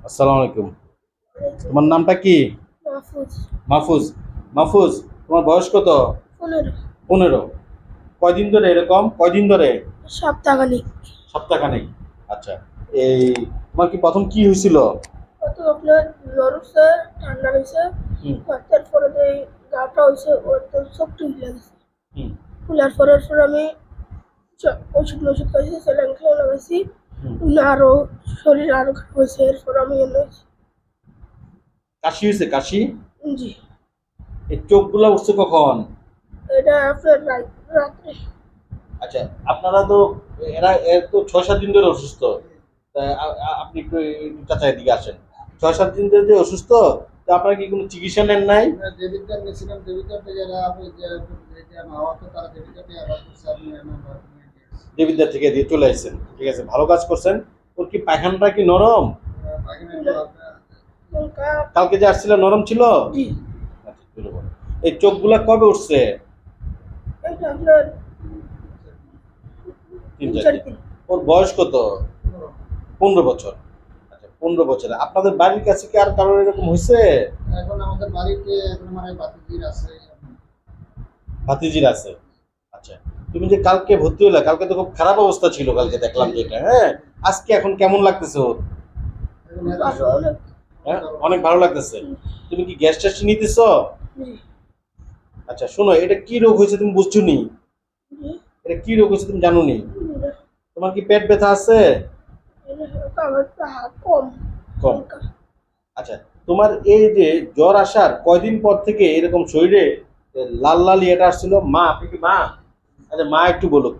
আসসালামু আলাইকুম। তোমার নামটা কি? মাহফুজ। মাহফুজ। মাহফুজ, তোমার বয়স কত? 15। 15। কয়দিন ধরে এরকম? কয়দিন ধরে? সপ্তাহখানিক। সপ্তাহখানেক। আচ্ছা। এই তোমার কি প্রথম কি হয়েছিল? কত আপনার জ্বর হচ্ছে, ঠান্ডা হয়েছে, হুম তারপরে যে গাটা হয়েছে ওর তো সব ফুলে গেছে। হুম ফুলার পর আমি ওষুধ মষুধ খাইছি, স্যালাইন খেয়ে লাগাইছি। হুম। আরো শরীর আরো খারাপ হয়েছে, এরপর আমি এনে হয়েছি। কাশি হয়েছে? কাশি? জি। এই চোখগুলা উঠছে কখন? এটা আপনার রাত্রে। আচ্ছা, আপনারা তো এর তো 6-7 দিন ধরে অসুস্থ। তা আপনি একটু একটু চাচা এদিকে আসেন। 6-7 দিন ধরে যে অসুস্থ, তো আপনারা কি কোনো চিকিৎসা নেন নাই? দেবিদ্বার গেছিলাম, দেবিদ্বার থেকে যারা আপনি যে মাওয়া তো তারা দেবিদ্বার থেকে আবার করছে আপনি দেবিদ্বার থেকে দিয়ে চলে আসছেন, ঠিক আছে, ভালো কাজ করছেন। ওর কি পায়খানাটা কি নরম? পাখিনা একটু আপনার কালকে যে আসছিল নরম ছিল? জি। আচ্ছা, চলো বলো। এই চোখগুলা কবে উঠছে? এটা আপনার 3-4 4 দিন। দিন। ওর বয়স কত? 15 বছর। আচ্ছা, 15 বছরে আপনাদের বাড়ির কাছে কি আর কারোর এরকম হয়েছে? এখন আমাদের বাড়িতে এখন আমার বাতিজির আছে। ভাতিজির আছে? আচ্ছা। তুমি যে কালকে ভর্তি হলে, কালকে তো খুব খারাপ অবস্থা ছিল, কালকে দেখলাম যেটা, হ্যাঁ। আজকে এখন কেমন লাগতেছে ওর? এখন ভালো অনেক। হ্যাঁ, অনেক ভালো লাগতেছে। তুমি কি গ্যাস ট্যাস নিতেছ? জি। আচ্ছা শোনো, এটা কি রোগ হয়েছে তুমি বুঝছো নি? জি। এটা কি রোগ হয়েছে তুমি জানো নি? এটা তোমার কি পেট ব্যথা আছে? আমার হাত কম। কম। আচ্ছা, তোমার এই যে জ্বর আসার কয়দিন পর থেকে এরকম শরীরে লাল লাল ইয়েটা আসছিল? মা, আপনি কি মা? আচ্ছা, মা একটু বলুক,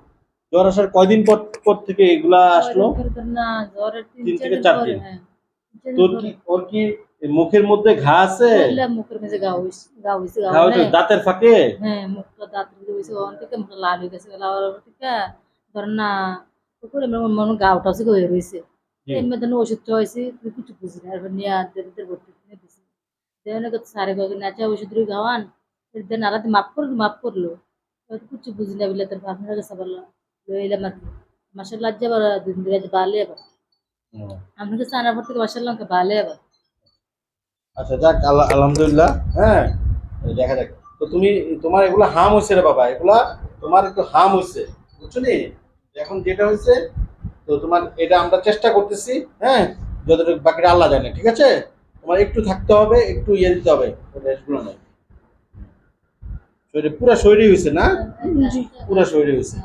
জ্বর আসার কয়দিন পর পর থেকে এগুলা আসলো? না, জ্বরের 3 থেকে 4 দিন। হ্যাঁ। তোর কি, ওর কি মুখের মধ্যে ঘা আছে? মুখের মধ্যে গা হইছে ঘা হয়েছে দাঁতের ফাঁকে? হ্যাঁ, মুখটা দাঁত হইছে ওখান থেকে মুখটা লাল হয়ে গেছে, লাল থেকে ধর না পুকুরে মনে গাওটা আছে হয়ে রয়েছে। জি। এমনি ধরুন ওষুধ হয়েছে কিছু বুঝি না, এরপর নিয়ে দেবিদের ভর্তি কিনে দিছি। দেওয়ানে কত সারে কয়েক নাচা ওষুধ রয়ে খাওয়ান, এর রাতে মাফ করলো, কিছু বুঝি না বলে তার আপনার কাছে বললাম লইলে মাত্র মাসের লাজ্জা আবার 2 দিন ধরে বালে আবার হুম। আপনার কাছে আনার পর থেকে মাসের লঙ্কা বালে আবার। আচ্ছা, যাক, আলহামদুলিল্লাহ। হ্যাঁ, দেখা যাক। তো তুমি, তোমার এগুলা হাম হয়েছে রে বাবা, এগুলা তোমার একটু হাম হয়েছে, বুঝছো নি? এখন যেটা হয়েছে, তো তোমার এটা আমরা চেষ্টা করতেছি, হ্যাঁ, যতটুকু, বাকিটা আল্লাহ জানে, ঠিক আছে? তোমার একটু থাকতে হবে, একটু ইয়ে দিতে হবে, রেস্টগুলো নেই। শরীরে পুরা শরীরই হয়েছে না? জি। পুরা শরীরই হয়েছে।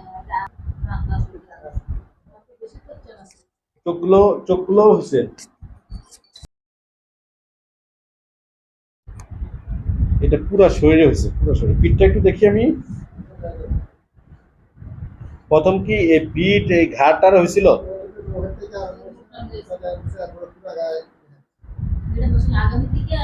চোখগুলো, চোখগুলো হয়েছে। এটা পুরা শরীরে হয়েছে, পুরা শরীর। পিঠটা একটু দেখি আমি। প্রথম কি এই পিঠ, এই ঘাড়টার হয়েছিল? ওখান থেকে পুরা গায়ে আগামী থেকে